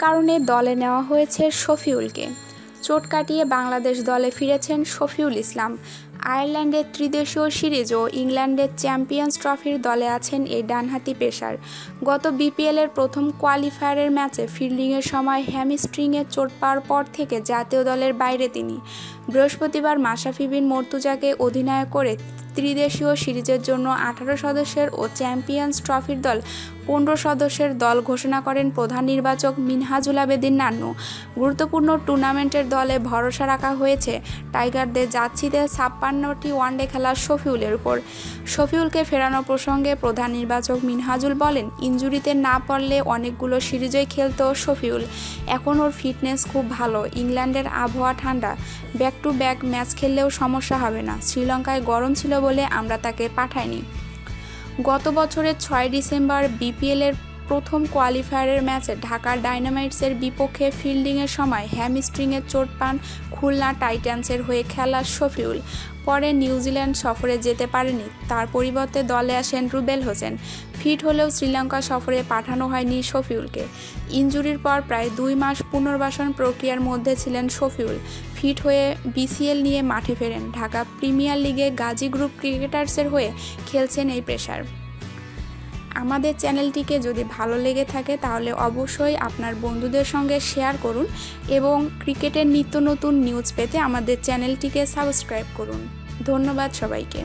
কারণে দলে নেওয়া হয়েছে শফিউলকে। চোট কাটিয়ে বাংলাদেশ দলে ফিরেছেন শফিউল ইসলাম। আয়ারল্যান্ডের ত্রিদেশীয় সিরিজ ও ইংল্যান্ডের চ্যাম্পিয়ন্স ট্রফির দলে আছেন এই ডানহাতি পেসার। গত বিপিএলের প্রথম কোয়ালিফায়ারের ম্যাচে ফিল্ডিংয়ের সময় হ্যামস্ট্রিংয়ে চোট পাওয়ার পর থেকে জাতীয় দলের বাইরে তিনি। বৃহস্পতিবার মাশরাফি বিন মর্তুজাকে অধিনায়ক করে ত্রিদেশীয় সিরিজের জন্য 18 সদস্যের ও চ্যাম্পিয়ন্স ট্রফির দল 15 সদস্যের দল ঘোষণা করেন প্রধান নির্বাচক মিনহাজুল আবেদিন নান্নু। গুরুত্বপূর্ণ টুর্নামেন্টের দলে ভরসা রাখা হয়েছে টাইগারদের জার্সিতে 56টি ওয়ানডে খেলার শফিউলের উপর। শফিউলকে ফেরানো প্রসঙ্গে প্রধান নির্বাচক মিনহাজুল বলেন, ইনজুরিতে না পড়লে অনেকগুলো সিরিজই খেলতো শফিউল। এখন ওর ফিটনেস খুব ভালো। ইংল্যান্ডের আবহাওয়া ঠান্ডা, ব্যাক টু ব্যাক ম্যাচ খেললেও সমস্যা হবে না। শ্রীলঙ্কায় গরম ছিল বলে আমরা তাকে পাঠাইনি। গত বছরের 6 ডিসেম্বর বিপিএলের প্রথম কোয়ালিফায়ারের ম্যাচে ঢাকা ডায়নামাইটসের বিপক্ষে ফিল্ডিংয়ের সময় হ্যামস্ট্রিংয়ের চোট পান খুলনা টাইটান্সের হয়ে খেলা শফিউল। পরে নিউজিল্যান্ড সফরে যেতে পারেনি, তার পরিবর্তে দলে আসেন রুবেল হোসেন। ফিট হলেও শ্রীলঙ্কা সফরে পাঠানো হয়নি শফিউলকে। ইনজুরির পর প্রায় 2 মাস পুনর্বাসন প্রক্রিয়ার মধ্যে ছিলেন শফিউল। ফিট হয়ে বিসিএল নিয়ে মাঠে ফেরেন। ঢাকা প্রিমিয়ার লিগে গাজী গ্রুপ ক্রিকেটার্সের হয়ে খেলছেন এই পেসার। আমাদের চ্যানেলটিকে যদি ভালো লেগে থাকে তাহলে অবশ্যই আপনার বন্ধুদের সঙ্গে শেয়ার করুন এবং ক্রিকেটের নিত্য নতুন নিউজ পেতে আমাদের চ্যানেলটিকে সাবস্ক্রাইব করুন। ধন্যবাদ সবাইকে।